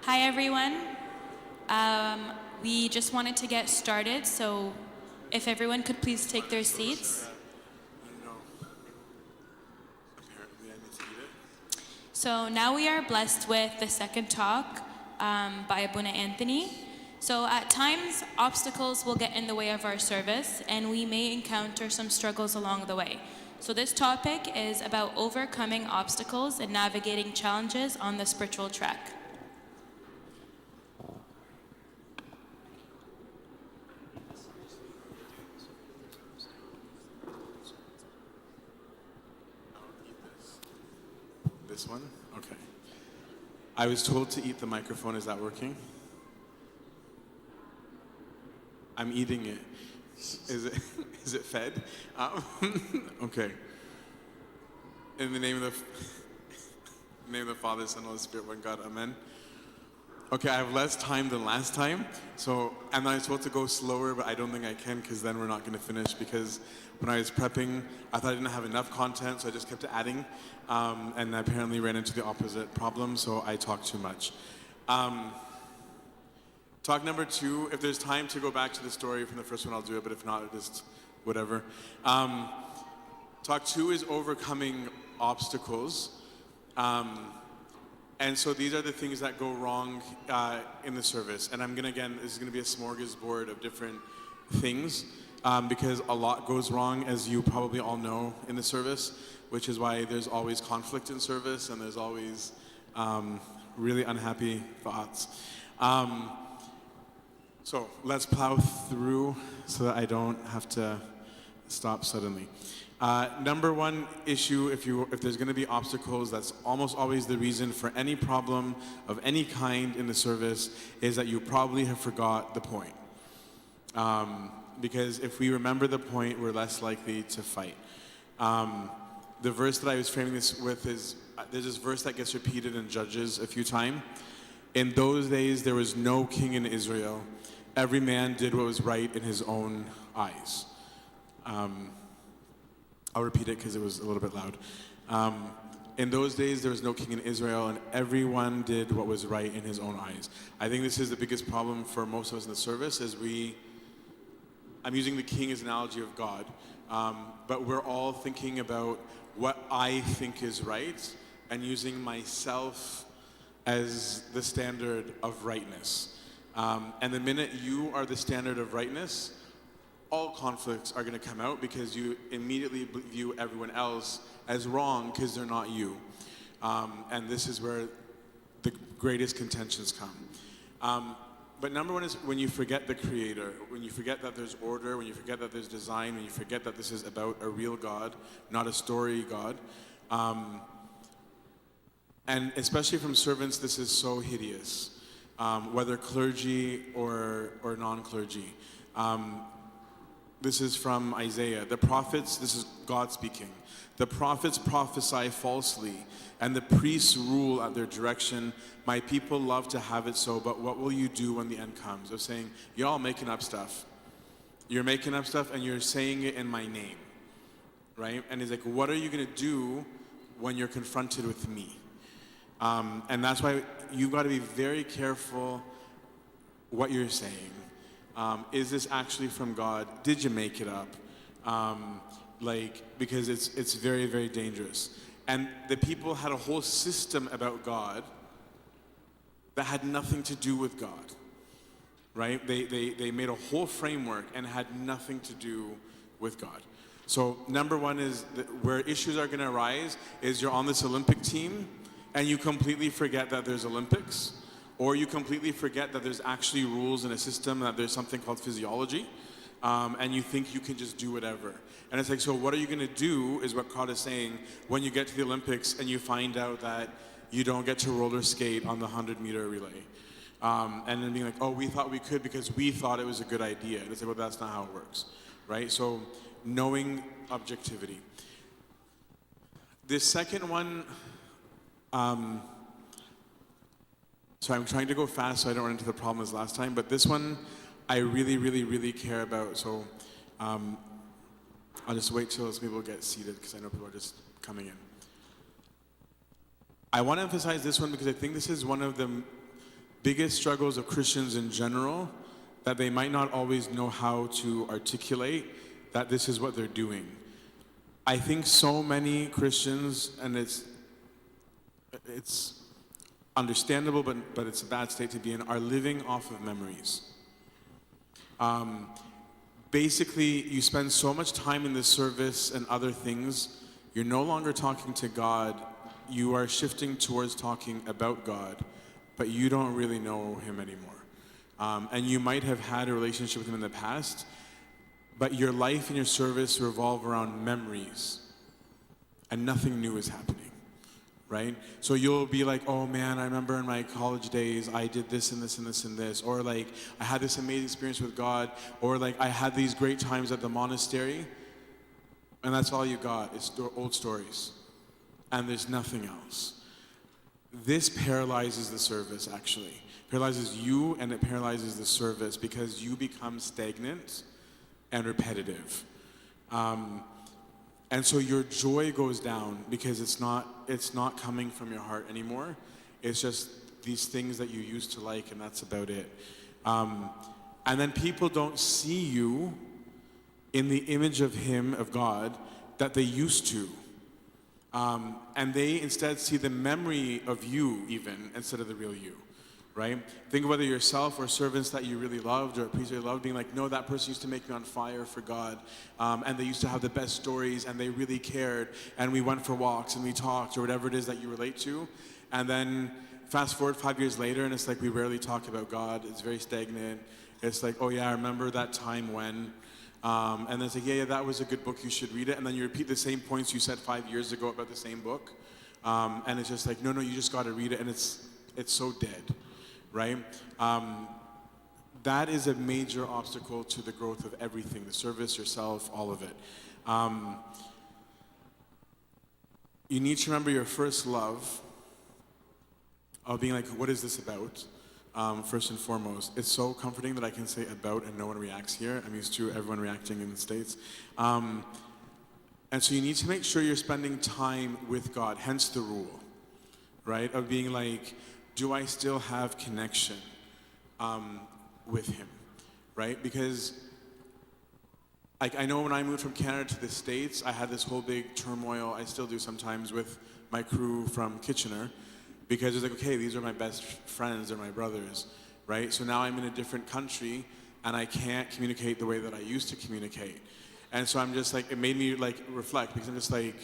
Hi, everyone. We just wanted to get started, so if everyone could please take their seats. Apparently I need to eat it. So now we are blessed with the second talk by Abuna Anthony. So at times, obstacles will get in the way of our service, and we may encounter some struggles along the way. So this topic is about overcoming obstacles and navigating challenges on the spiritual track. This one? Okay. I was told to eat the microphone. Is that working? I'm eating it. Is it fed? Okay. In the name of the Father, Son, and Holy Spirit, one God, amen. Okay, I have less time than last time, so and I'm supposed to go slower, but I don't think I can because then we're not going to finish. Because when I was prepping, I thought I didn't have enough content, so I just kept adding, and I apparently ran into the opposite problem, so I talked too much. Talk number 2, if there's time to go back to the story from the first one, I'll do it, but if not, just whatever. Talk 2 is overcoming obstacles. And so these are the things that go wrong in the service. And this is going to be a smorgasbord of different things because a lot goes wrong, as you probably all know, in the service, which is why there's always conflict in service and there's always really unhappy thoughts. So let's plow through so that I don't have to stop suddenly. Number 1 issue, if there's going to be obstacles, that's almost always the reason for any problem of any kind in the service, is that you probably have forgot the point. Because if we remember the point, we're less likely to fight. The verse that I was framing this with is, there's this verse that gets repeated in Judges a few times. In those days, there was no king in Israel. Every man did what was right in his own eyes. I'll repeat it because it was a little bit loud. In those days, there was no king in Israel, and everyone did what was right in his own eyes. I think this is the biggest problem for most of us in the service, I'm using the king as an analogy of God, but we're all thinking about what I think is right, and using myself as the standard of rightness. And the minute you are the standard of rightness, all conflicts are going to come out because you immediately view everyone else as wrong because they're not you. And this is where the greatest contentions come. But number 1 is when you forget the Creator, when you forget that there's order, when you forget that there's design, when you forget that this is about a real God, not a story God. And especially from servants, this is so hideous, whether clergy or non-clergy. This is from Isaiah. The prophets, this is God speaking. The prophets prophesy falsely, and the priests rule at their direction. My people love to have it so, but what will you do when the end comes? They're saying, you're all making up stuff. You're making up stuff, and you're saying it in my name, right? And he's like, what are you going to do when you're confronted with me? And that's why you've got to be very careful what you're saying. Is this actually from God? Did you make it up? Because it's very, very dangerous. And the people had a whole system about God that had nothing to do with God, right? They made a whole framework and had nothing to do with God. So number 1 is where issues are going to arise is you're on this Olympic team and you completely forget that there's Olympics. Or you completely forget that there's actually rules in a system, that there's something called physiology, and you think you can just do whatever. And it's like, so what are you going to do, is what God is saying, when you get to the Olympics and you find out that you don't get to roller skate on the 100-meter relay. And then being like, oh, we thought we could because we thought it was a good idea. And it's like, well, that's not how it works, right? So knowing objectivity. The second one, so I'm trying to go fast so I don't run into the problem as last time, but this one I really, really, really care about. So I'll just wait till some people get seated because I know people are just coming in. I want to emphasize this one because I think this is one of the biggest struggles of Christians in general, that they might not always know how to articulate that this is what they're doing. I think so many Christians, and it's understandable, but it's a bad state to be in, are living off of memories. Basically, you spend so much time in the service and other things, you're no longer talking to God, you are shifting towards talking about God, but you don't really know him anymore. And you might have had a relationship with him in the past, but your life and your service revolve around memories, and nothing new is happening, right? So you'll be like, oh man, I remember in my college days, I did this and this and this and this, or like, I had this amazing experience with God, or like, I had these great times at the monastery, and that's all you got, it's old stories, and there's nothing else. This paralyzes the service, actually. Paralyzes you, and it paralyzes the service, because you become stagnant and repetitive. And so your joy goes down, because it's not coming from your heart anymore. It's just these things that you used to like, and that's about it. And then people don't see you in the image of him, of God, that they used to. And they instead see the memory of you even, instead of the real you, right? Think of whether yourself or servants that you really loved or a priest you loved, being like, no, that person used to make me on fire for God. And they used to have the best stories, and they really cared, and we went for walks and we talked, or whatever it is that you relate to. And then fast forward 5 years later, and it's like we rarely talk about God. It's very stagnant. It's like, oh yeah, I remember that time when. And then it's like, yeah, that was a good book, you should read it. And then you repeat the same points you said 5 years ago about the same book. And it's just like, no, you just got to read it. And it's so dead, right? That is a major obstacle to the growth of everything, the service, yourself, all of it. You need to remember your first love of being like, what is this about? First and foremost. It's so comforting that I can say about and no one reacts here. I'm used to everyone reacting in the States. And so you need to make sure you're spending time with God, hence the rule, right? Of being like, do I still have connection with him, right? Because I know when I moved from Canada to the States, I had this whole big turmoil, I still do sometimes, with my crew from Kitchener. Because it's like, okay, these are my best friends, they're my brothers, right? So now I'm in a different country, and I can't communicate the way that I used to communicate. And so I'm just like, it made me like reflect, because I'm just like,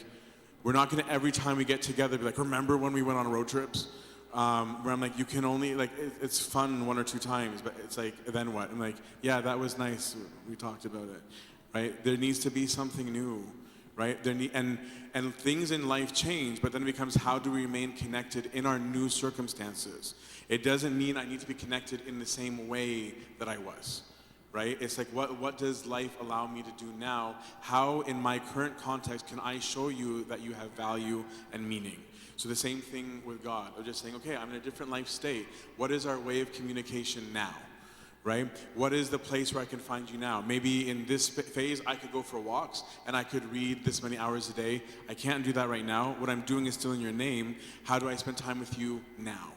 we're not gonna every time we get together be like, remember when we went on road trips? Where I'm like, you can only, like, it's fun 1 or 2 times, but it's like, then what? I'm like, yeah, that was nice, we talked about it, right? There needs to be something new. Right? And things in life change, but then it becomes, how do we remain connected in our new circumstances? It doesn't mean I need to be connected in the same way that I was, right? It's like, what does life allow me to do now? How, in my current context, can I show you that you have value and meaning? So the same thing with God, of just saying, okay, I'm in a different life state. What is our way of communication now? Right? What is the place where I can find you now? Maybe in this phase, I could go for walks and I could read this many hours a day. I can't do that right now. What I'm doing is still in your name. How do I spend time with you now?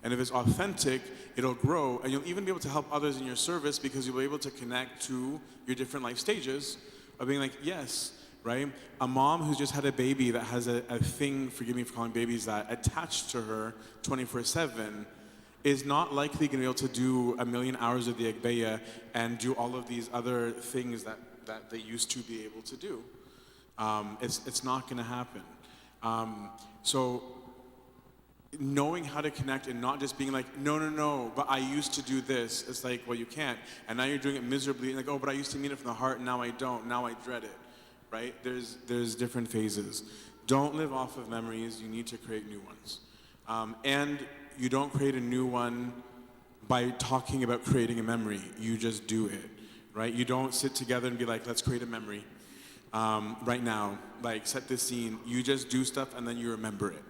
And if it's authentic, it'll grow, and you'll even be able to help others in your service, because you'll be able to connect to your different life stages of being like, yes, right? A mom who's just had a baby that has a thing, forgive me for calling babies that, attached to her 24/7, is not likely going to be able to do 1,000,000 hours of the Agbeya and do all of these other things that they used to be able to do. It's not going to happen. So knowing how to connect and not just being like, no, but I used to do this. It's like, well, you can't. And now you're doing it miserably. Like, oh, but I used to mean it from the heart, and now I don't. Now I dread it, right? There's different phases. Don't live off of memories. You need to create new ones. And you don't create a new one by talking about creating a memory. You just do it, right? You don't sit together and be like, let's create a memory right now. Like, set this scene. You just do stuff and then you remember it,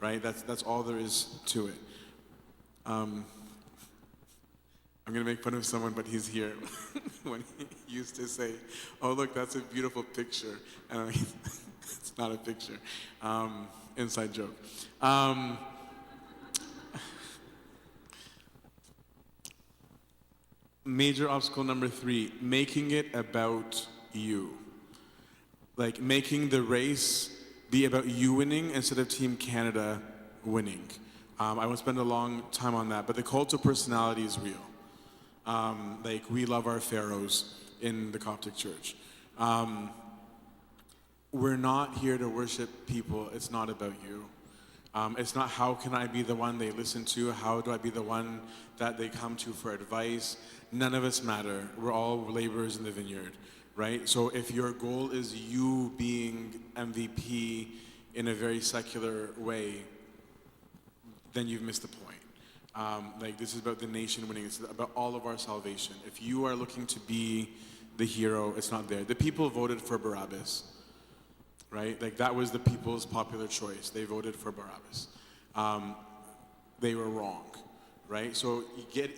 right? That's all there is to it. I'm gonna make fun of someone, but he's here. When he used to say, oh, look, that's a beautiful picture. And it's not a picture. Inside joke. Major obstacle number 3, making it about you. Like making the race be about you winning instead of Team Canada winning. I won't spend a long time on that, but the cult of personality is real. Like we love our pharaohs in the Coptic Church. We're not here to worship people. It's not about you. It's not how can I be the one they listen to? How do I be the one that they come to for advice? None of us matter. We're all laborers in the vineyard, right? So if your goal is you being MVP in a very secular way, then you've missed the point. Like this is about the nation winning. It's about all of our salvation. If you are looking to be the hero, it's not there. The people voted for Barabbas, right? Like that was the people's popular choice. They voted for Barabbas. They were wrong, right? So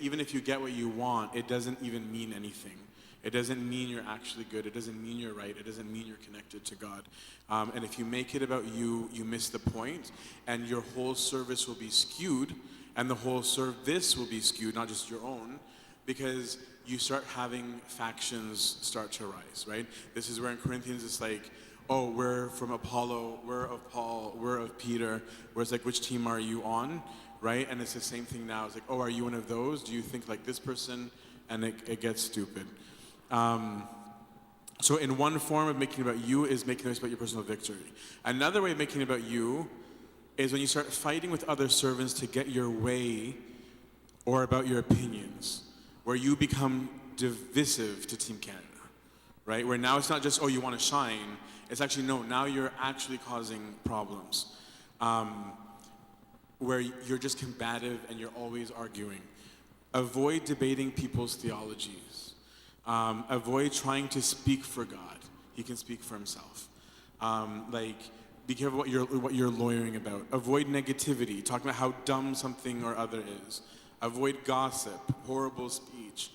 even if you get what you want, it doesn't even mean anything. It doesn't mean you're actually good. It doesn't mean you're right. It doesn't mean you're connected to God. And if you make it about you, you miss the point, and your whole service will be skewed, and the whole service will be skewed, not just your own, because you start having factions start to rise, right? This is where in Corinthians it's like, oh, we're from Apollo, we're of Paul, we're of Peter, where it's like, which team are you on, right? And it's the same thing now. It's like, oh, are you one of those? Do you think like this person? And it gets stupid. So in one form of making it about you is making it about your personal victory. Another way of making it about you is when you start fighting with other servants to get your way or about your opinions, where you become divisive to Team Canada, right? Where now it's not just, oh, you want to shine. It's actually, no, now you're actually causing problems. Where you're just combative and you're always arguing. Avoid debating people's theologies. Avoid trying to speak for God. He can speak for himself. Be careful what you're lawyering about. Avoid negativity, talking about how dumb something or other is. Avoid gossip, horrible speech,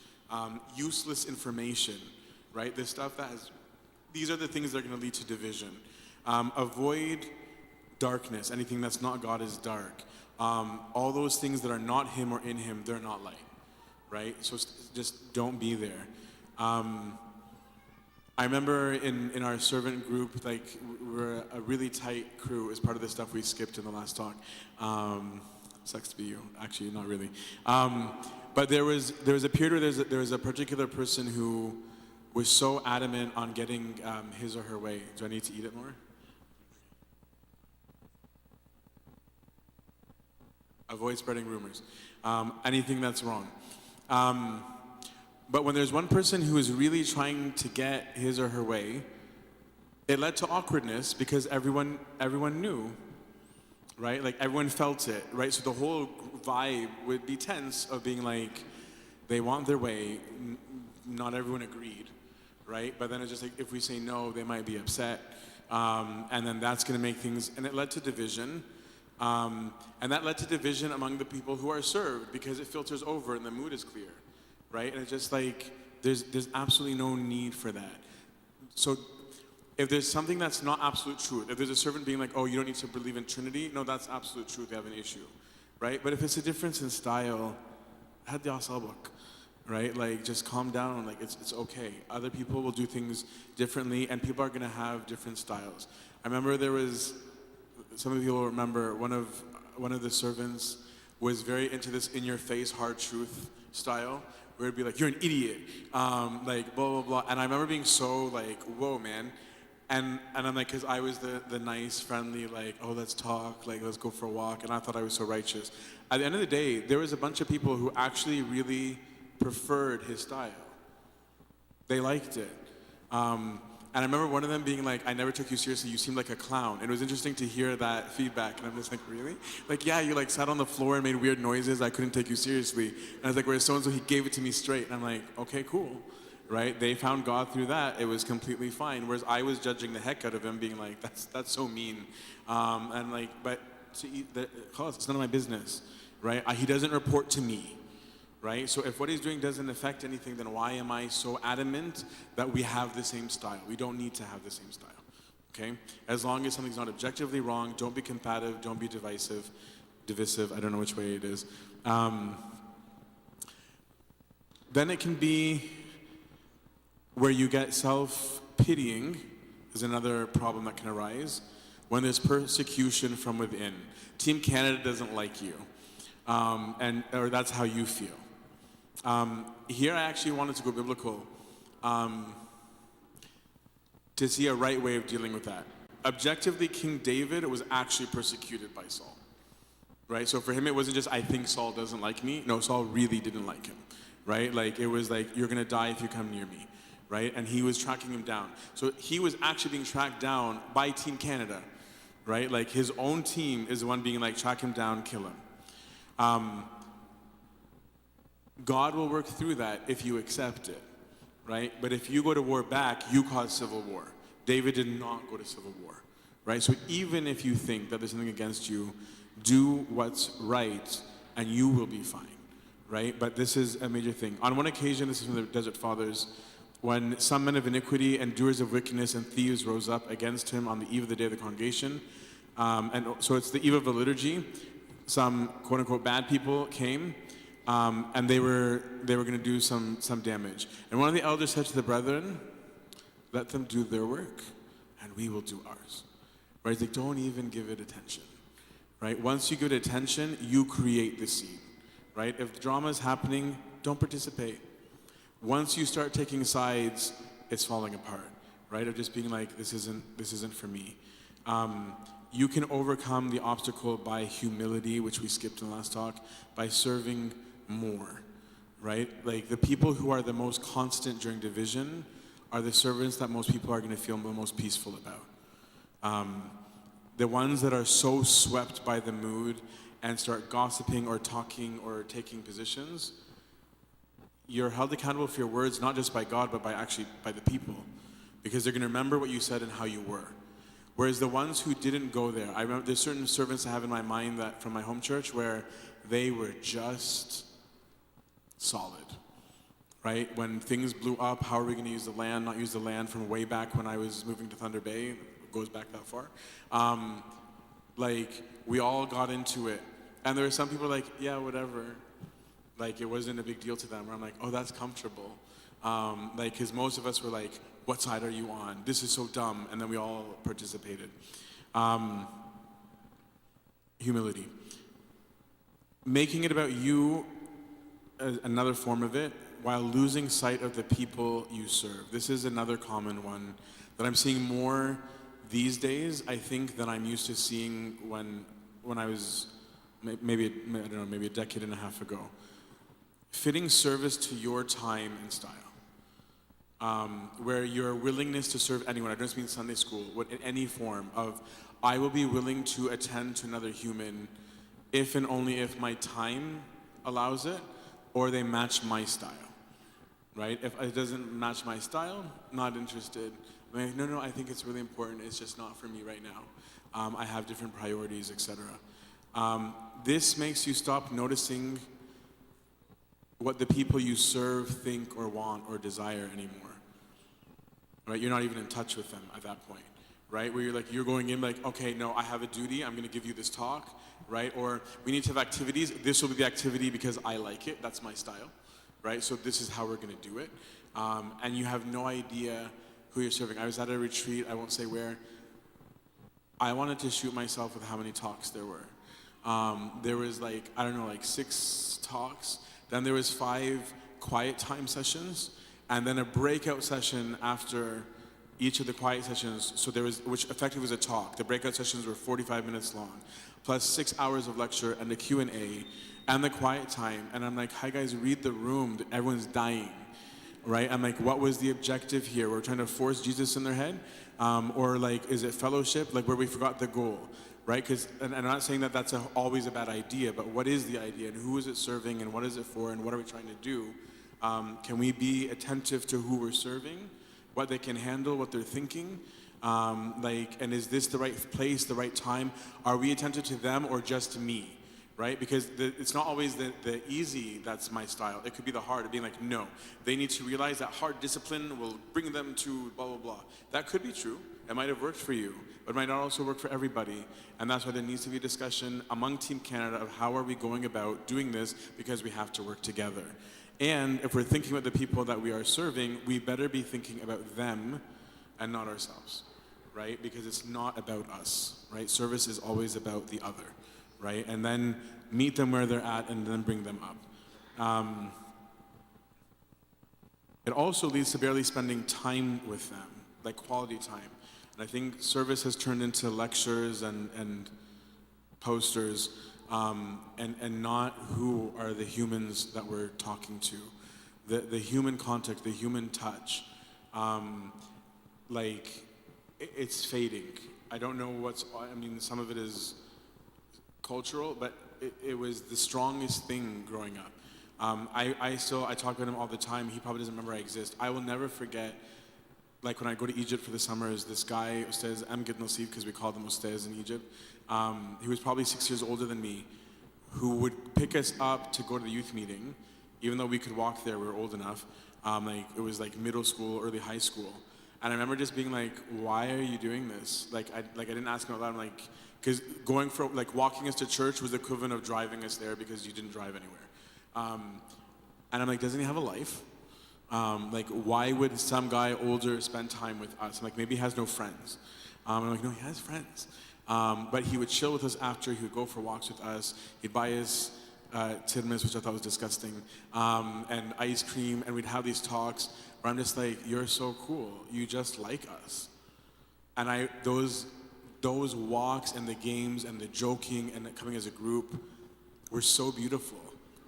useless information, right? This stuff these are the things that are going to lead to division. Avoid darkness. Anything that's not God is dark. All those things that are not him or in him, they're not light, right? So just don't be there. I remember in our servant group, like we're a really tight crew as part of the stuff we skipped in the last talk. Sucks to be you. Actually, not really. But there was a period where there was a particular person who was so adamant on getting his or her way. Do I need to eat it more? Avoid spreading rumors. Anything that's wrong. But when there's one person who is really trying to get his or her way, it led to awkwardness because everyone knew, right? Like everyone felt it, right? So the whole vibe would be tense of being like, they want their way, not everyone agreed, right? But then it's just like, if we say no, they might be upset. And then that's gonna make things, and it led to division. And that led to division among the people who are served because it filters over and the mood is clear, right? And it's just like, there's absolutely no need for that. So if there's something that's not absolute truth, if there's a servant being like, oh, you don't need to believe in Trinity, no, that's absolute truth, they have an issue, right? But if it's a difference in style, had the book, right? Like, just calm down, like, it's okay. Other people will do things differently, and people are gonna have different styles. I remember there was, some of you will remember, one of the servants was very into this in-your-face, hard truth style, where it'd be like, you're an idiot, like, blah, blah, blah. And I remember being so like, whoa, man. And I'm like, because I was the nice, friendly, like, oh, let's talk, like, let's go for a walk. And I thought I was so righteous. At the end of the day, there was a bunch of people who actually really preferred his style. They liked it. And I remember one of them being like, I never took you seriously, you seemed like a clown. And it was interesting to hear that feedback. And I'm just like, really? Like, yeah, you like sat on the floor and made weird noises, I couldn't take you seriously. And I was like, whereas so-and-so, he gave it to me straight. And I'm like, okay, cool, right? They found God through that, it was completely fine. Whereas I was judging the heck out of him, being like, that's so mean. And like, but it's none of my business, right? He doesn't report to me. Right? So if what he's doing doesn't affect anything, then why am I so adamant that we have the same style? We don't need to have the same style, okay? As long as something's not objectively wrong, don't be combative, don't be divisive, I don't know which way it is. Then it can be where you get self-pitying is another problem that can arise when there's persecution from within. Team Canada doesn't like you, or that's how you feel. Here I actually wanted to go biblical to see a right way of dealing with that. Objectively, King David was actually persecuted by Saul, right? So for him, it wasn't just, I think Saul doesn't like me. No, Saul really didn't like him, right? Like, it was like, you're gonna die if you come near me, right? And he was tracking him down. So he was actually being tracked down by Team Canada, right? Like, his own team is the one being like, track him down, kill him. God will work through that if you accept it, right? But if you go to war back, you cause civil war. David did not go to civil war, right? So even if you think that there's something against you, do what's right and you will be fine, right? But this is a major thing. On one occasion, this is from the Desert Fathers, when some men of iniquity and doers of wickedness and thieves rose up against him on the eve of the day of the congregation. And so it's the eve of the liturgy. Some quote unquote bad people came, and they were going to do some damage. And one of the elders said to the brethren, let them do their work, and we will do ours. Right? It's like, don't even give it attention. Right? Once you give it attention, you create the seed. Right? If drama is happening, don't participate. Once you start taking sides, it's falling apart. Right? Of just being like, this isn't for me. You can overcome the obstacle by humility, which we skipped in the last talk, by serving more. Right? Like, the people who are the most constant during division are the servants that most people are going to feel the most peaceful about. The ones that are so swept by the mood and start gossiping or talking or taking positions, you're held accountable for your words, not just by God, but by the people. Because they're going to remember what you said and how you were. Whereas the ones who didn't go there, I remember there's certain servants I have in my mind that from my home church where they were just solid. Right? When things blew up, how are we going to use the land, not use the land from way back when I was moving to Thunder Bay? It goes back that far. Like, we all got into it. And there were some people like, yeah, whatever. Like, it wasn't a big deal to them. Where I'm like, oh, that's comfortable. Like, because most of us were like, what side are you on? This is so dumb. And then we all participated. Humility. Making it about you, another form of it, while losing sight of the people you serve. This is another common one that I'm seeing more these days, I think, than I'm used to seeing when I was maybe a decade and a half ago. Fitting service to your time and style. Where your willingness to serve anyone, I don't just mean Sunday school, in any form of, I will be willing to attend to another human if and only if my time allows it, or they match my style. Right? If it doesn't match my style, not interested. I'm like, no, I think it's really important. It's just not for me right now. I have different priorities, etc. This makes you stop noticing what the people you serve think or want or desire anymore. Right? You're not even in touch with them at that point. Right? Where you're going in like, okay, no, I have a duty. I'm going to give you this talk. Right? Or we need to have activities. This will be the activity because I like it. That's my style. Right? So this is how we're going to do it. And you have no idea who you're serving. I was at a retreat, I won't say where. I wanted to shoot myself with how many talks there were. There was 6 talks. Then there was 5 quiet time sessions. And then a breakout session after each of the quiet sessions. So which effectively was a talk. The breakout sessions were 45 minutes long. Plus 6 hours of lecture and a Q&A. And the quiet time, and I'm like, hi guys, read the room, everyone's dying, right? I'm like, what was the objective here? We're trying to force Jesus in their head? Or like, is it fellowship, like where we forgot the goal, right? Because, and I'm not saying that that's always a bad idea, but what is the idea, and who is it serving, and what is it for, and what are we trying to do? Can we be attentive to who we're serving, what they can handle, what they're thinking? And is this the right place, the right time? Are we attentive to them or just to me? Right? Because it's not always the easy that's my style. It could be the hard, of being like, no. They need to realize that hard discipline will bring them to blah, blah, blah. That could be true. It might have worked for you, but it might not also work for everybody. And that's why there needs to be a discussion among Team Canada of how are we going about doing this, because we have to work together. And if we're thinking about the people that we are serving, we better be thinking about them and not ourselves, right? Because it's not about us, right? Service is always about the other, right? And then meet them where they're at and then bring them up. It also leads to barely spending time with them, like quality time. And I think service has turned into lectures and posters, and not who are the humans that we're talking to. The human contact, the human touch, it's fading. I don't know some of it is cultural, but it was the strongest thing growing up. I talk about him all the time. He probably doesn't remember I exist. I will never forget, like when I go to Egypt for the summers, this guy, Ustaz Amgid Nasif, because we called him Ustaz in Egypt, he was probably 6 years older than me, who would pick us up to go to the youth meeting, even though we could walk there, we were old enough. It was like middle school, early high school. And I remember just being like, why are you doing this? I didn't ask him out loud. I'm like, because walking us to church was the equivalent of driving us there because you didn't drive anywhere. And I'm like, doesn't he have a life? Why would some guy older spend time with us? I'm like, maybe he has no friends. I'm like, no, he has friends. But he would chill with us after, he would go for walks with us, he'd buy us tirmis, which I thought was disgusting, and ice cream, and we'd have these talks where I'm just like, you're so cool, you just like us. And those walks and the games and the joking and the coming as a group were so beautiful.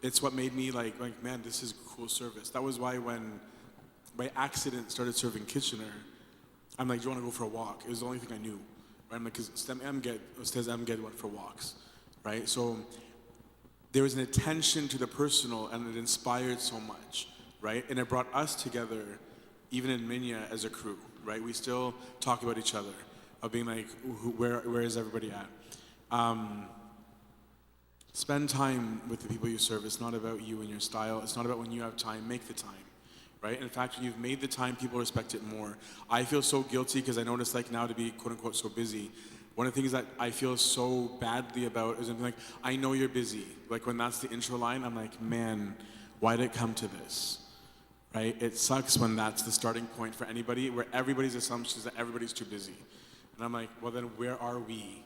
It's what made me like, man, this is cool service. That was why when by accident started serving Kitchener, I'm like, do you want to go for a walk? It was the only thing I knew. Right? I'm like, because Ustaz Amged went for walks, right? So there was an attention to the personal, and it inspired so much, right? And it brought us together, even in Minya as a crew, right? We still talk about each other, of being like, where is everybody at? Spend time with the people you serve. It's not about you and your style. It's not about when you have time, make the time. Right? In fact, when you've made the time, people respect it more. I feel so guilty because I notice now to be quote unquote so busy. One of the things that I feel so badly about is I'm like, I know you're busy. Like when that's the intro line, I'm like, man, why did it come to this? Right? It sucks when that's the starting point for anybody, where everybody's assumption is that everybody's too busy. And I'm like, well then where are we?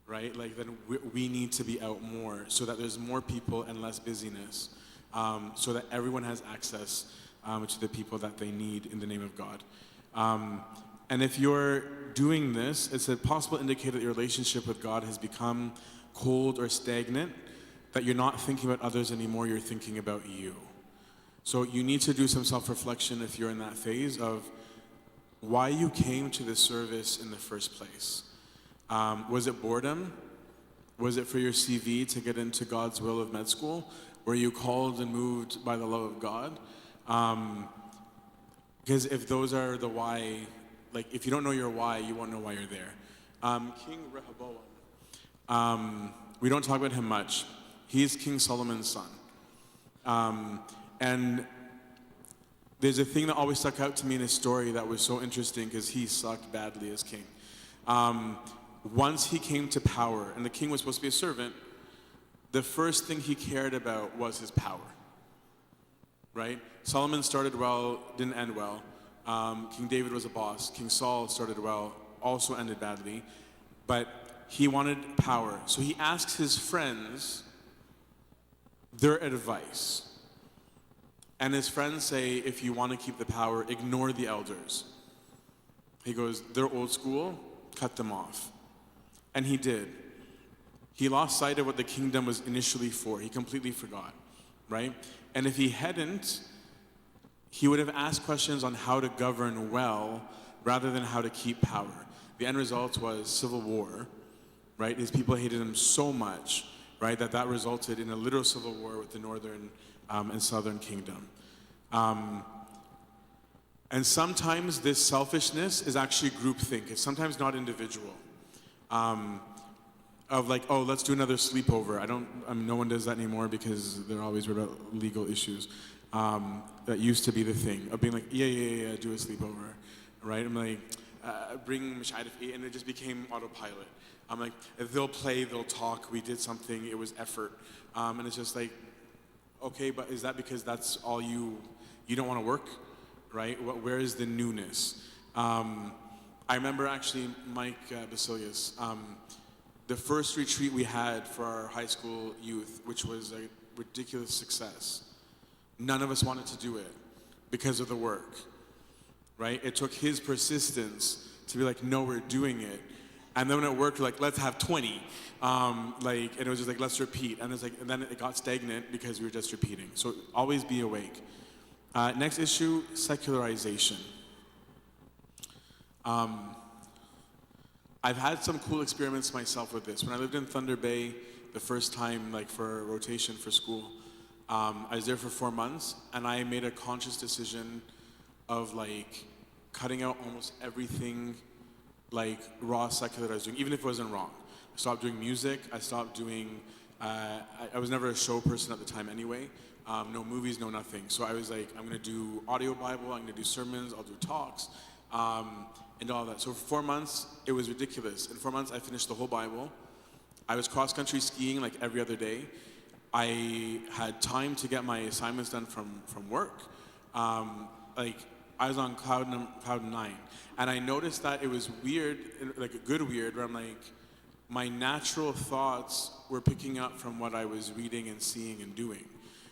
Right? Then we need to be out more so that there's more people and less busyness, so that everyone has access to the people that they need in the name of God. And if you're doing this, it's a possible indicator that your relationship with God has become cold or stagnant, that you're not thinking about others anymore, you're thinking about you. So you need to do some self-reflection if you're in that phase of why you came to this service in the first place. Was it boredom? Was it for your CV to get into God's will of med school? Were you called and moved by the love of God? Because if those are the why, if you don't know your why, you won't know why you're there. King Rehoboam, we don't talk about him much. He's King Solomon's son. And there's a thing that always stuck out to me in his story that was so interesting because he sucked badly as king. Once he came to power, and the king was supposed to be a servant, the first thing he cared about was his power. Right? Solomon started well, didn't end well. King David was a boss. King Saul started well, also ended badly. But he wanted power. So he asks his friends their advice. And his friends say, if you want to keep the power, ignore the elders. He goes, they're old school, cut them off. And he did. He lost sight of what the kingdom was initially for. He completely forgot, right? And if he hadn't, he would have asked questions on how to govern well rather than how to keep power. The end result was civil war, right? His people hated him so much, right, that resulted in a literal civil war with the northern and southern kingdom. And sometimes this selfishness is actually groupthink. It's sometimes not individual. Of oh, let's do another sleepover. No one does that anymore because they're always worried about legal issues. That used to be the thing of being like, yeah, do a sleepover, right? I'm like, bring Mish'arif, and it just became autopilot. I'm like, if they'll play, they'll talk, we did something, it was effort. And it's just like, okay, but is that because that's all you don't want to work, right? Where is the newness? I remember actually Mike Basilius, the first retreat we had for our high school youth, which was a ridiculous success. None of us wanted to do it because of the work, right? It took his persistence to be like, no, we're doing it. And then when it worked, like, let's have 20. And it was just like, let's repeat. And it's like, and then it got stagnant because we were just repeating. So always be awake. Next issue, secularization. I've had some cool experiments myself with this. When I lived in Thunder Bay the first time, like for a rotation for school, I was there for 4 months, and I made a conscious decision of like cutting out almost everything like raw secular that I was doing, even if it wasn't wrong. I stopped doing music. I stopped doing, I was never a show person at the time anyway. No movies, no nothing. So I was like, I'm gonna do audio Bible, I'm gonna do sermons, I'll do talks, and all that. So for 4 months, it was ridiculous. In 4 months, I finished the whole Bible. I was cross-country skiing like every other day. I had time to get my assignments done from work. I was on cloud 9. And I noticed that it was weird, like a good weird, where I'm like, my natural thoughts were picking up from what I was reading and seeing and doing.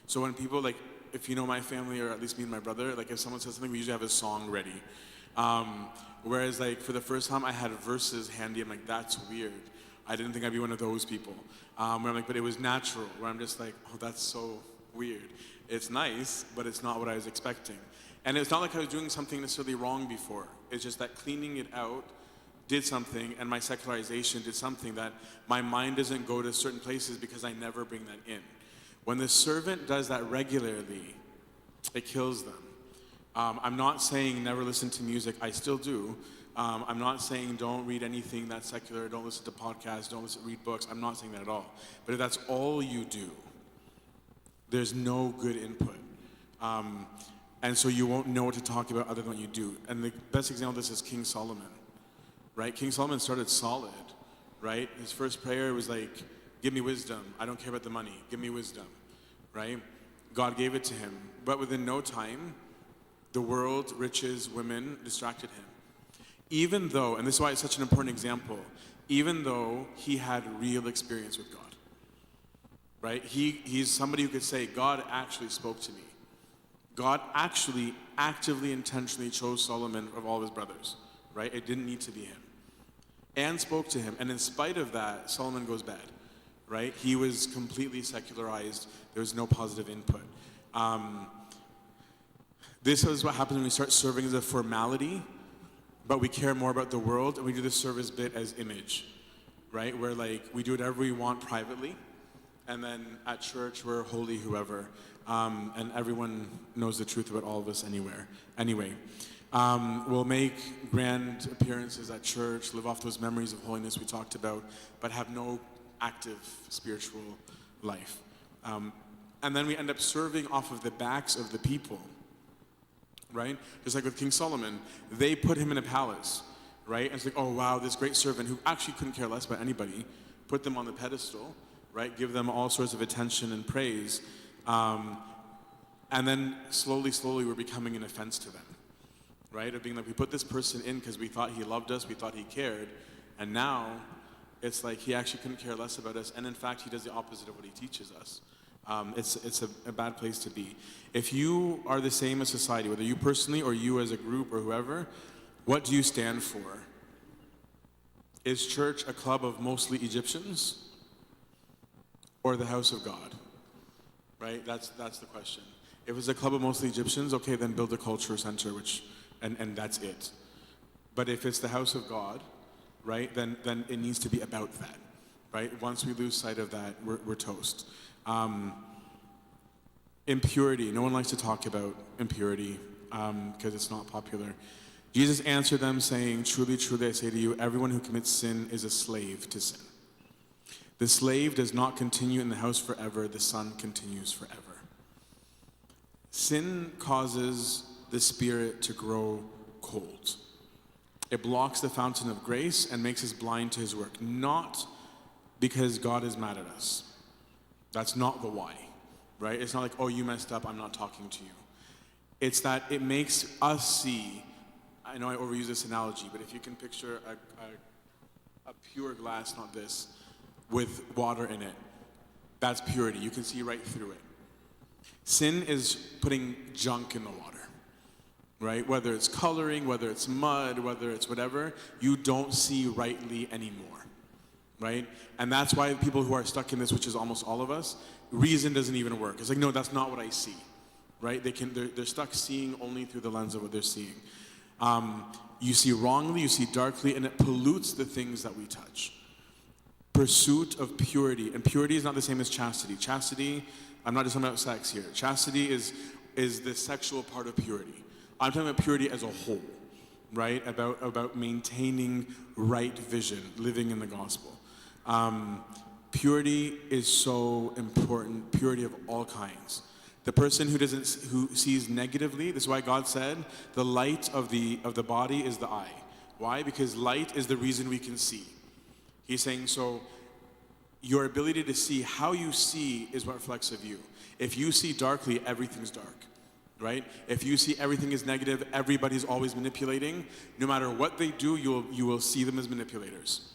So when people, like, if you know my family, or at least me and my brother, like if someone says something, we usually have a song ready. Whereas like for the first time I had verses handy, I'm like, that's weird. I didn't think I'd be one of those people. Where I'm like, but it was natural, where I'm just like, oh, that's so weird. It's nice, but it's not what I was expecting. And it's not like I was doing something necessarily wrong before. It's just that cleaning it out did something, and my secularization did something that my mind doesn't go to certain places because I never bring that in. When the servant does that regularly, it kills them. I'm not saying never listen to music. I still do. I'm not saying don't read anything that's secular, don't listen to podcasts, don't read books. I'm not saying that at all. But if that's all you do, there's no good input. And so you won't know what to talk about other than what you do. And the best example of this is King Solomon, right? King Solomon started solid, right? His first prayer was like, give me wisdom. I don't care about the money. Give me wisdom, right? God gave it to him. But within no time, the world, riches, women distracted him. Even though, and this is why it's such an important example, even though he had real experience with God, right? He's somebody who could say, God actually spoke to me. God actually actively, intentionally chose Solomon of all of his brothers, right? It didn't need to be him. And spoke to him. And in spite of that, Solomon goes bad, right? He was completely secularized. There was no positive input. This is what happens when we start serving as a formality, but we care more about the world, and we do the service bit as image, right? Where like we do whatever we want privately, and then at church we're holy whoever, and everyone knows the truth about all of us Anyway, we'll make grand appearances at church, live off those memories of holiness we talked about, but have no active spiritual life. And then we end up serving off of the backs of the people, right? Just like with King Solomon, they put him in a palace, right? And it's like, oh wow, this great servant who actually couldn't care less about anybody, put them on the pedestal, right? Give them all sorts of attention and praise. And then slowly, we're becoming an offense to them, right? Of being like, we put this person in because we thought he loved us, we thought he cared, and now it's like he actually couldn't care less about us, and in fact, he does the opposite of what he teaches us. It's a bad place to be. If you are the same as society, whether you personally or you as a group or whoever, what do you stand for? Is church a club of mostly Egyptians or the house of God? Right? That's the question. If it's a club of mostly Egyptians, okay, then build a culture center, and that's it. But if it's the house of God, right, then it needs to be about that, right? Once we lose sight of that, we're toast. Impurity. No one likes to talk about impurity because it's not popular. Jesus answered them saying, truly, truly, I say to you, everyone who commits sin is a slave to sin. The slave does not continue in the house forever. The son continues forever. Sin causes the spirit to grow cold. It blocks the fountain of grace and makes us blind to his work. Not because God is mad at us. That's not the why, right? It's not like, oh, you messed up, I'm not talking to you. It's that it makes us see, I know I overuse this analogy, but if you can picture a pure glass, not this, with water in it, that's purity. You can see right through it. Sin is putting junk in the water, right? Whether it's coloring, whether it's mud, whether it's whatever, you don't see rightly anymore, right? And that's why people who are stuck in this, which is almost all of us, reason doesn't even work. It's like, no, that's not what I see, right? They're stuck seeing only through the lens of what they're seeing. You see wrongly, you see darkly, and it pollutes the things that we touch. Pursuit of purity, and purity is not the same as chastity. Chastity, I'm not just talking about sex here. Chastity is the sexual part of purity. I'm talking about purity as a whole, right? About maintaining right vision, living in the gospel. Purity is so important. Purity of all kinds. The person who sees negatively, this is why God said the light of the body is the eye. Why? Because light is the reason we can see. He's saying, so your ability to see, how you see is what reflects of you. If you see darkly, everything's dark, right? If you see everything is negative, everybody's always manipulating, no matter what they do, you will see them as manipulators.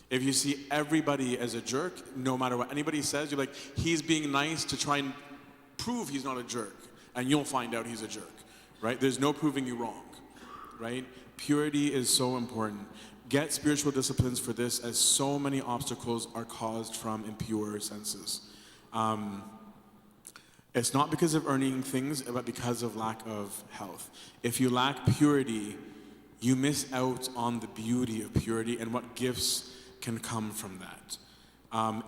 If you see everybody as a jerk, no matter what anybody says, you're like, he's being nice to try and prove he's not a jerk, and you'll find out he's a jerk, right? There's no proving you wrong, right? Purity is so important. Get spiritual disciplines for this, as so many obstacles are caused from impure senses. It's not because of earning things, but because of lack of health. If you lack purity, you miss out on the beauty of purity and what gifts can come from that.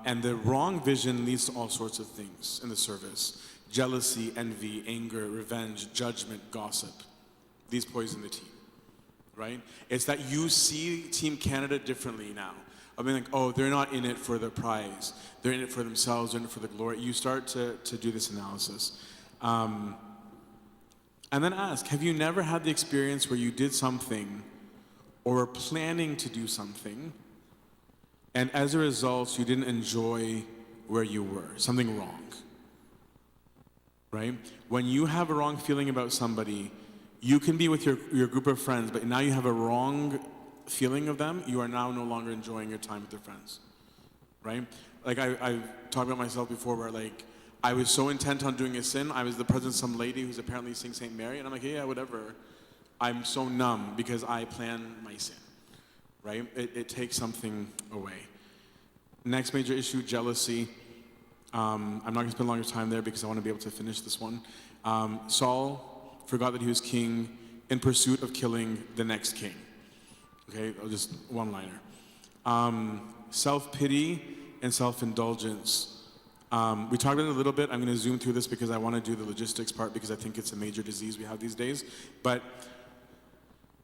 And the wrong vision leads to all sorts of things in the service. Jealousy, envy, anger, revenge, judgment, gossip. These poison the team. Right? It's that you see Team Canada differently now. I mean, like, oh, they're not in it for the prize. They're in it for themselves, they're in it for the glory. You start to do this analysis. And then ask, have you never had the experience where you did something or were planning to do something, and as a result, you didn't enjoy where you were, something wrong? Right? When you have a wrong feeling about somebody, you can be with your group of friends, but now you have a wrong feeling of them, you are now no longer enjoying your time with your friends, right? Like I've talked about myself before, where like I was so intent on doing a sin, I was the presence of some lady who's apparently sings St. Mary, and I'm like, yeah, whatever. I'm so numb because I plan my sin, right? It takes something away. Next major issue, jealousy. I'm not going to spend longer time there because I want to be able to finish this one. Saul forgot that he was king in pursuit of killing the next king. Okay, just one-liner. Self-pity and self-indulgence. We talked about it a little bit. I'm going to zoom through this because I want to do the logistics part because I think it's a major disease we have these days. But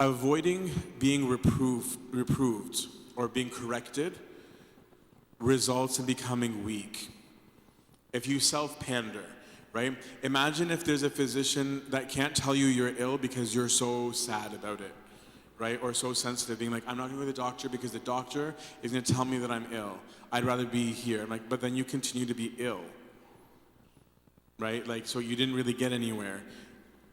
avoiding being reproved or being corrected results in becoming weak. If you self-pander, right? Imagine if there's a physician that can't tell you you're ill because you're so sad about it, right? Or so sensitive, being like, I'm not going to go to the doctor because the doctor is going to tell me that I'm ill. I'd rather be here. I'm like, but then you continue to be ill, right? Like, so you didn't really get anywhere.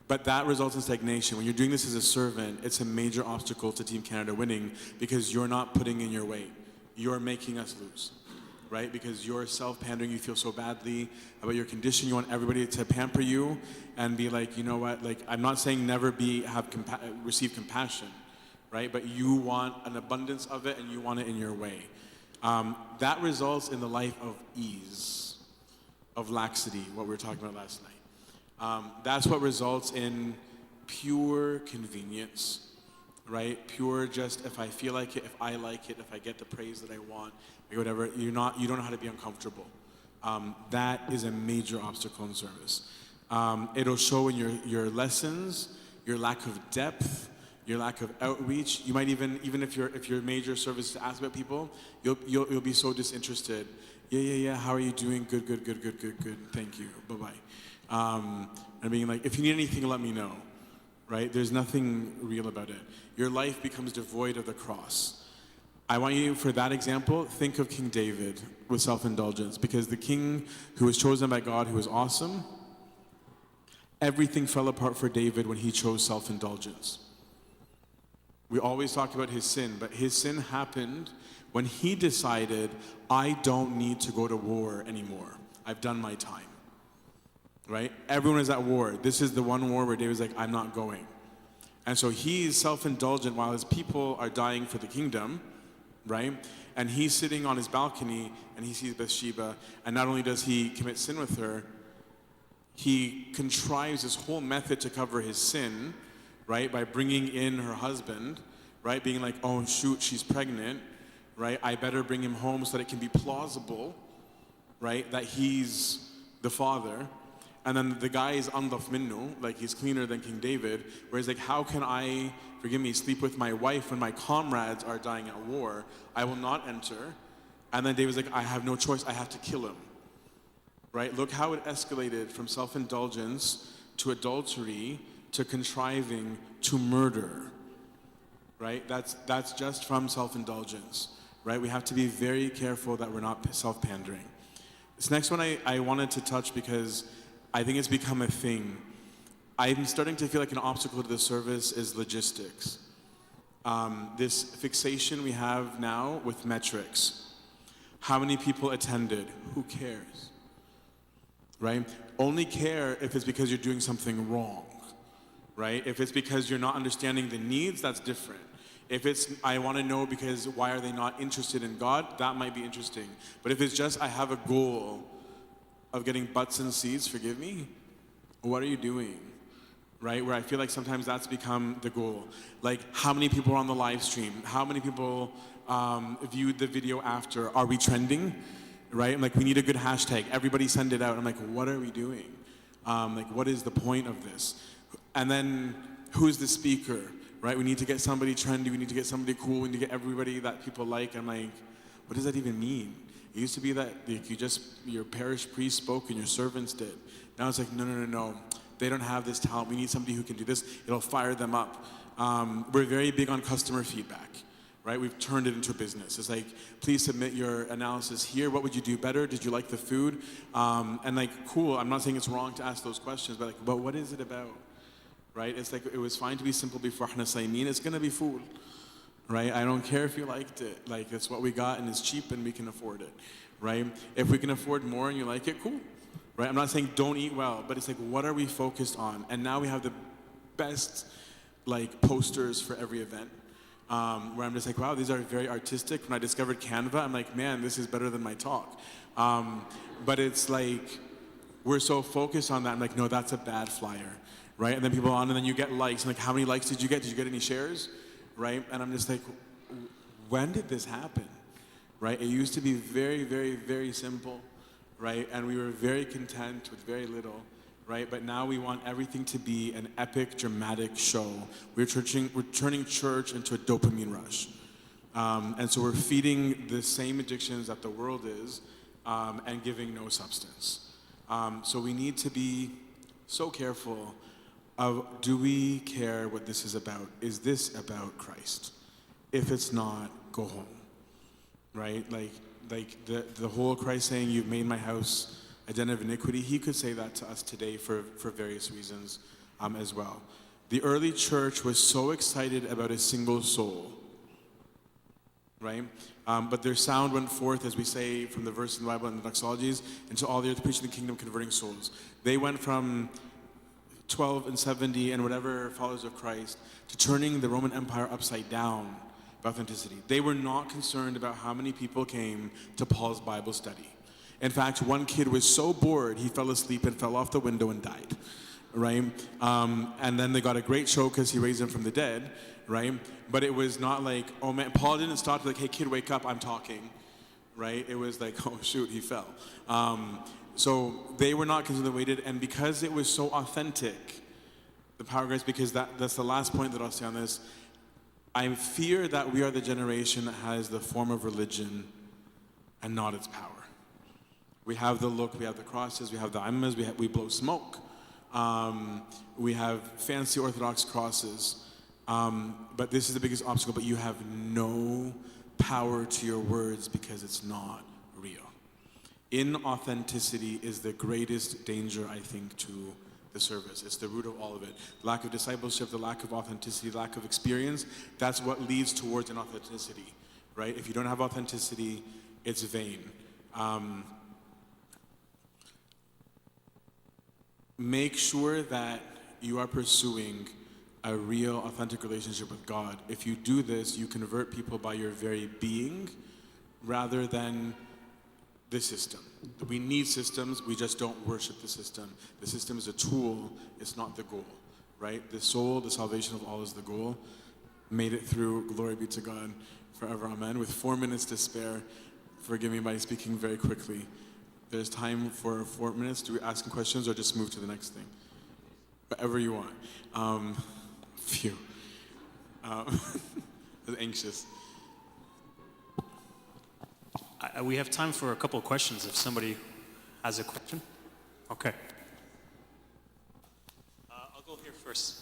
But that results in stagnation. When you're doing this as a servant, it's a major obstacle to Team Canada winning because you're not putting in your weight. You're making us lose. Right? Because you're self-pandering, you feel so badly about your condition, you want everybody to pamper you and be like, you know what, like, I'm not saying never receive compassion, right? But you want an abundance of it and you want it in your way. That results in the life of ease, of laxity, what we were talking about last night. That's what results in pure convenience, right? Pure just if I feel like it, if I like it, if I get the praise that I want, whatever, you don't know how to be uncomfortable. That is a major obstacle in service. It'll show in your lessons, your lack of depth, your lack of outreach. You might even if your major service is to ask about people, you'll be so disinterested. Yeah. How are you doing? Good. Thank you. Bye-bye. And being like, if you need anything, let me know. Right? There's nothing real about it. Your life becomes devoid of the cross. I want you, for that example, think of King David with self-indulgence, because the king who was chosen by God, who was awesome, everything fell apart for David when he chose self-indulgence. We always talk about his sin, but his sin happened when he decided, I don't need to go to war anymore. I've done my time. Right? Everyone is at war. This is the one war where David's like, I'm not going. And so he's self-indulgent while his people are dying for the kingdom, right? And he's sitting on his balcony and he sees Bathsheba, and not only does he commit sin with her, he contrives this whole method to cover his sin, right? By bringing in her husband, right? Being like, oh shoot, she's pregnant, right? I better bring him home so that it can be plausible, right? That he's the father. And then the guy is andaf minnu, like he's cleaner than King David, where he's like, how can I, forgive me, sleep with my wife when my comrades are dying at war? I will not enter. And then David's like, I have no choice, I have to kill him. Right? Look how it escalated from self-indulgence to adultery to contriving to murder. Right? That's just from self-indulgence. Right? We have to be very careful that we're not self-pandering. This next one I wanted to touch because I think it's become a thing. I'm starting to feel like an obstacle to the service is logistics. This fixation we have now with metrics. How many people attended? Who cares? Right? Only care if it's because you're doing something wrong. Right? If it's because you're not understanding the needs, that's different. If it's, I want to know because why are they not interested in God, that might be interesting. But if it's just, I have a goal of getting butts and seats, forgive me, what are you doing? Right? Where I feel like sometimes that's become the goal. Like, how many people are on the live stream? How many people viewed the video after? Are we trending? Right? I'm like, we need a good hashtag. Everybody send it out. I'm like, what are we doing? Like, what is the point of this? And then, who's the speaker? Right? We need to get somebody trendy. We need to get somebody cool. We need to get everybody that people like. I'm like, what does that even mean? It used to be that like, your parish priest spoke and your servants did. Now it's like, no. They don't have this talent. We need somebody who can do this. It'll fire them up. We're very big on customer feedback, right? We've turned it into a business. It's like, please submit your analysis here. What would you do better? Did you like the food? And like, cool, I'm not saying it's wrong to ask those questions, but like, but what is it about? Right? It's like, it was fine to be simple before Hana Saimin. It's gonna be food. Right? I don't care if you liked it. Like, it's what we got and it's cheap and we can afford it. Right? If we can afford more and you like it, cool. Right? I'm not saying don't eat well, but it's like, what are we focused on? And now we have the best like posters for every event. Where I'm just like, wow, these are very artistic. When I discovered Canva, I'm like, man, this is better than my talk. But it's like, we're so focused on that. I'm like, no, that's a bad flyer. Right? And then people on, and then you get likes. And like, how many likes did you get? Did you get any shares? Right? And I'm just like, when did this happen? Right? It used to be very, very, very simple, right? And we were very content with very little, right? But now we want everything to be an epic, dramatic show. We're turning church into a dopamine rush. And so we're feeding the same addictions that the world is and giving no substance. So we need to be so careful of, do we care what this is about? Is this about Christ? If it's not, go home, right? Like the whole Christ saying, you've made my house a den of iniquity, he could say that to us today for various reasons as well. The early church was so excited about a single soul, right? But their sound went forth, as we say from the verse in the Bible and the doxologies, into all the earth preaching the kingdom, converting souls. They went from 12 and 70 and whatever followers of Christ to turning the Roman Empire upside down by authenticity. They were not concerned about how many people came to Paul's Bible study. In fact, one kid was so bored he fell asleep and fell off the window and died, right? And then they got a great show because he raised him from the dead, right? But it was not like, oh man, Paul didn't stop to like, hey kid, wake up, I'm talking, right? It was like, oh shoot, he fell. So they were not concerned, they waited, and because it was so authentic, the power of grace, because that's the last point that I'll say on this, I fear that we are the generation that has the form of religion and not its power. We have the look, we have the crosses, we have the imams, we blow smoke. We have fancy Orthodox crosses. But this is the biggest obstacle, but you have no power to your words because it's not real. Inauthenticity is the greatest danger, I think, to the service. It's the root of all of it. Lack of discipleship, the lack of authenticity, lack of experience, that's what leads towards inauthenticity, right? If you don't have authenticity, it's vain. Make sure that you are pursuing a real, authentic relationship with God. If you do this, you convert people by your very being rather than the system. We need systems, we just don't worship the system. The system is a tool, it's not the goal, right? The soul, the salvation of all is the goal. Made it through, glory be to God forever, amen. With 4 minutes to spare, forgive me by speaking very quickly. There's time for 4 minutes. Do we ask questions or just move to the next thing? Whatever you want. Phew. I was anxious. We have time for a couple of questions if somebody has a question. Okay. I'll go here first.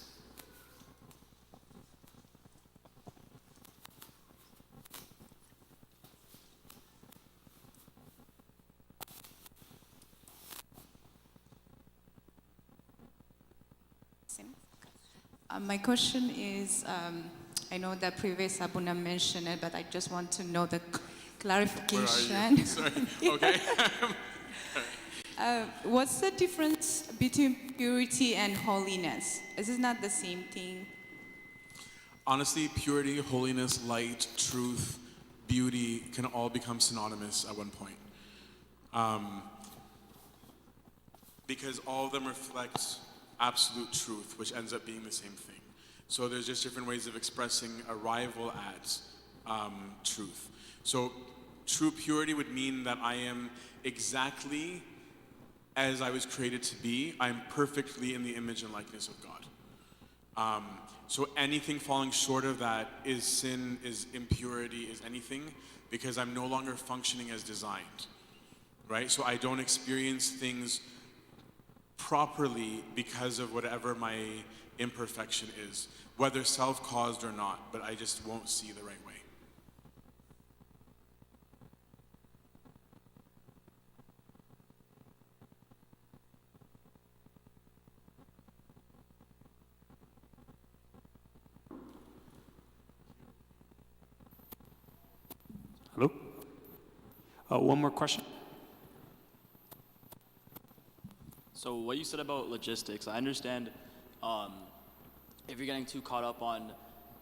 My question is, I know that previous Abuna mentioned it, but I just want to know the clarification. Where are you? Sorry. Okay. What's the difference between purity and holiness? Is it not the same thing? Honestly, purity, holiness, light, truth, beauty can all become synonymous at one point. Because all of them reflect absolute truth, which ends up being the same thing. So there's just different ways of expressing arrival at truth. So true purity would mean that I am exactly as I was created to be. I'm perfectly in the image and likeness of God. So anything falling short of that is sin, is impurity, is anything, because I'm no longer functioning as designed, right? So I don't experience things properly because of whatever my imperfection is, whether self-caused or not, but I just won't see the right way. Hello? One more question. So what you said about logistics, I understand if you're getting too caught up on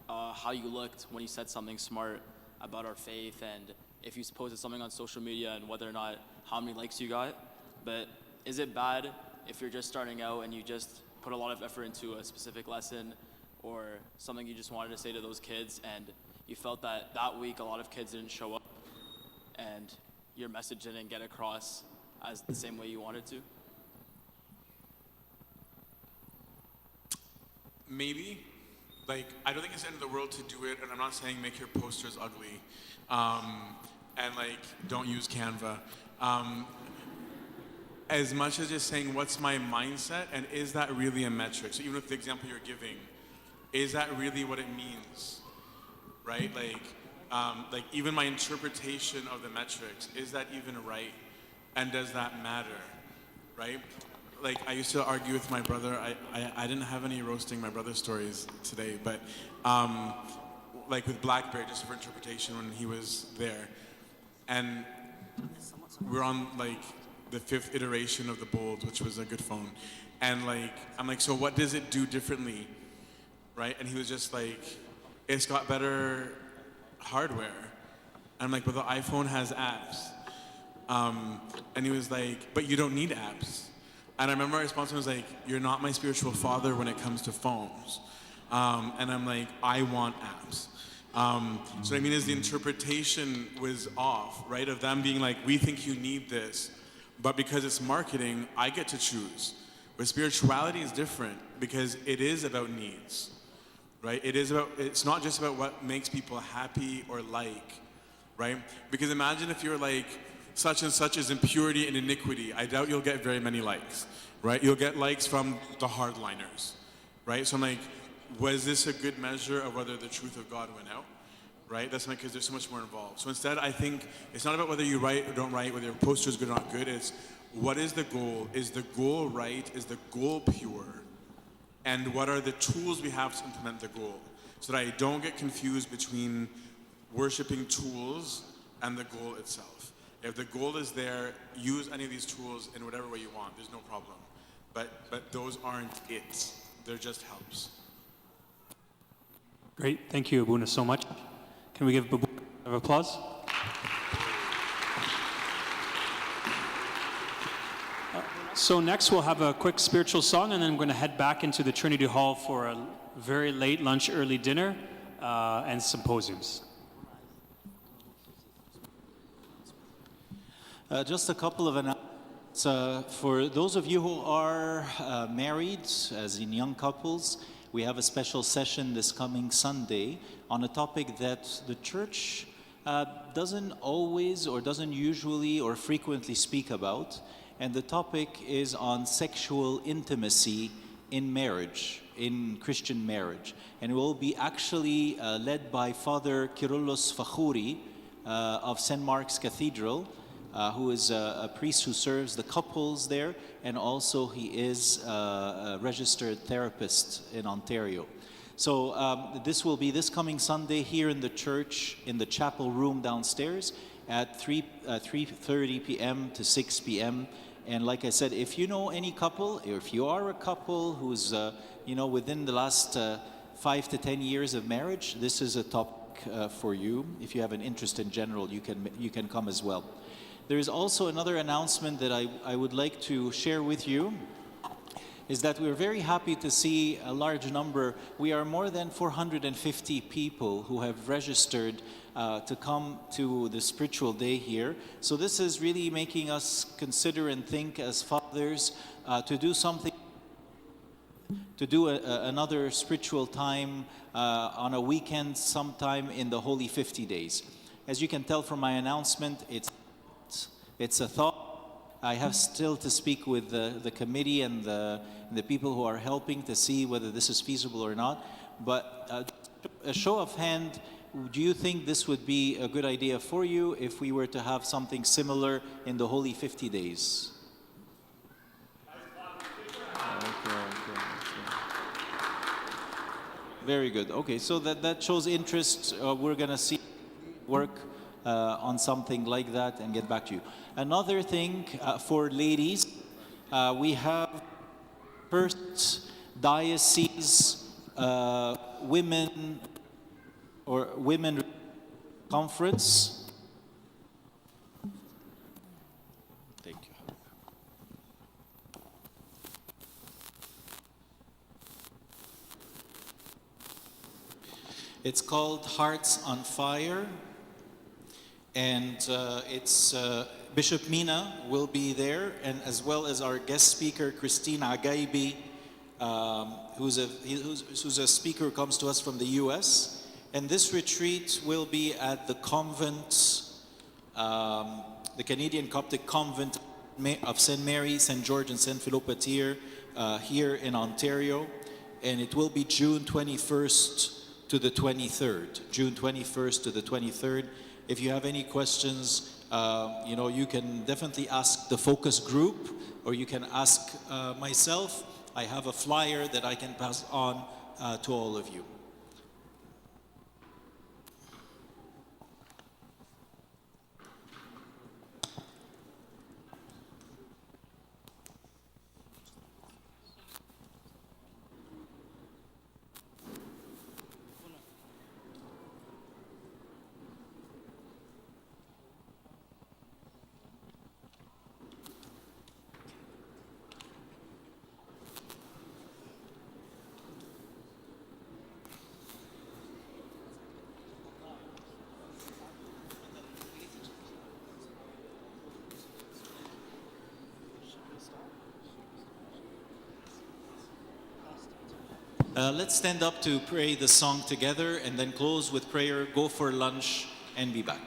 how you looked when you said something smart about our faith, and if you posted something on social media and whether or not how many likes you got, but is it bad if you're just starting out and you just put a lot of effort into a specific lesson or something you just wanted to say to those kids, and you felt that that week a lot of kids didn't show up and your message didn't get across as the same way you wanted to? Maybe. Like, I don't think it's the end of the world to do it, and I'm not saying make your posters ugly, and like, don't use Canva. As much as just saying, what's my mindset, and is that really a metric? So even with the example you're giving, is that really what it means, right? Like even my interpretation of the metrics, is that even right? And does that matter, right? Like, I used to argue with my brother. I didn't have any roasting my brother stories today, but like with BlackBerry, just for interpretation when he was there. And we're on like the 5th iteration of the Bold, which was a good phone. And like, I'm like, so what does it do differently, right? And he was just like, it's got better hardware. And I'm like, but the iPhone has apps. And he was like, but you don't need apps. And I remember my response was like, you're not my spiritual father when it comes to phones. And I'm like, I want apps. So what I mean is the interpretation was off, right? Of them being like, we think you need this, but because it's marketing, I get to choose. But spirituality is different because it is about needs, right? It's not just about what makes people happy or like, right? Because imagine if you're like, such and such is impurity and iniquity. I doubt you'll get very many likes, right? You'll get likes from the hardliners, right? So I'm like, was this a good measure of whether the truth of God went out, right? That's not because there's so much more involved. So instead, I think it's not about whether you write or don't write, whether your poster is good or not good. It's what is the goal? Is the goal right? Is the goal pure? And what are the tools we have to implement the goal? So that I don't get confused between worshiping tools and the goal itself. If the goal is there, use any of these tools in whatever way you want. There's no problem. But those aren't it. They're just helps. Great. Thank you, Abuna, so much. Can we give Babu a round of applause? So next we'll have a quick spiritual song, and then I'm going to head back into the Trinity Hall for a very late lunch, early dinner, and symposiums. Just a couple of announcements. For those of you who are married, as in young couples, we have a special session this coming Sunday on a topic that the church doesn't always or doesn't usually or frequently speak about. And the topic is on sexual intimacy in marriage, in Christian marriage. And it will be actually led by Father Kyrillos Fakhouri of St. Mark's Cathedral, who is a priest who serves the couples there, and also he is a registered therapist in Ontario. So this will be this coming Sunday here in the church, in the chapel room downstairs at 3:30 p.m. to 6 p.m. And like I said, if you know any couple, or if you are a couple who's within the last 5 to 10 years of marriage, this is a topic for you. If you have an interest in general, you can come as well. There is also another announcement that I would like to share with you, is that we're very happy to see a large number. We are more than 450 people who have registered to come to the spiritual day here. So this is really making us consider and think as fathers to do something, to do another spiritual time on a weekend sometime in the Holy 50 Days. As you can tell from my announcement, it's a thought. I have still to speak with the committee and the people who are helping to see whether this is feasible or not. But a show of hand, do you think this would be a good idea for you if we were to have something similar in the Holy 50 Days? Okay. Very good. Okay, so that shows interest. We're going to see work on something like that and get back to you. Another thing for ladies, we have first diocese women conference. Thank you. It's called Hearts on Fire, and it's Bishop Mina will be there, and as well as our guest speaker Christina Agaibi, who's a speaker who comes to us from the U.S. And this retreat will be at the convent, the Canadian Coptic Convent of St. Mary, St. George, and St. Philopatir here in Ontario, and it will be June 21st to the 23rd. June 21st to the 23rd. If you have any questions, you can definitely ask the focus group, or you can ask myself. I have a flyer that I can pass on to all of you. Let's stand up to pray the song together and then close with prayer, go for lunch, and be back.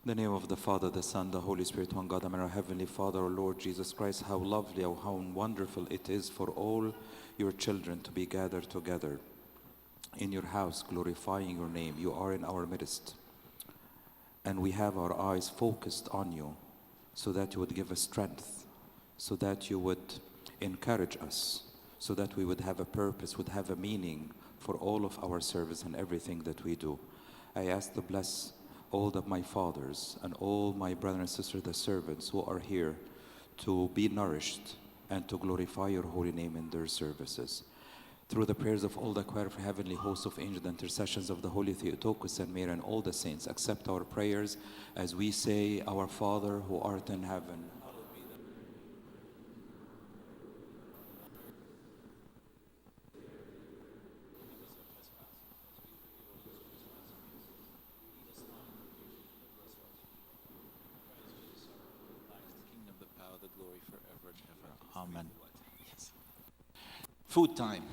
In the name of the Father, the Son, the Holy Spirit, one God, Amen. Our Heavenly Father, our Lord Jesus Christ, how lovely, how wonderful it is for all your children to be gathered together in your house, glorifying your name. You are in our midst. And we have our eyes focused on you so that you would give us strength, so that you would encourage us, so that we would have a purpose, would have a meaning for all of our service and everything that we do. I ask to bless all of my fathers and all my brothers and sisters, the servants who are here to be nourished and to glorify your holy name in their services. Through the prayers of all the choir of heavenly hosts of angels, the intercessions of the Holy Theotokos and Mary and all the saints, accept our prayers as we say, Our Father who art in heaven. Kingdom, the power, the glory forever and ever. Amen. Yes. Food time.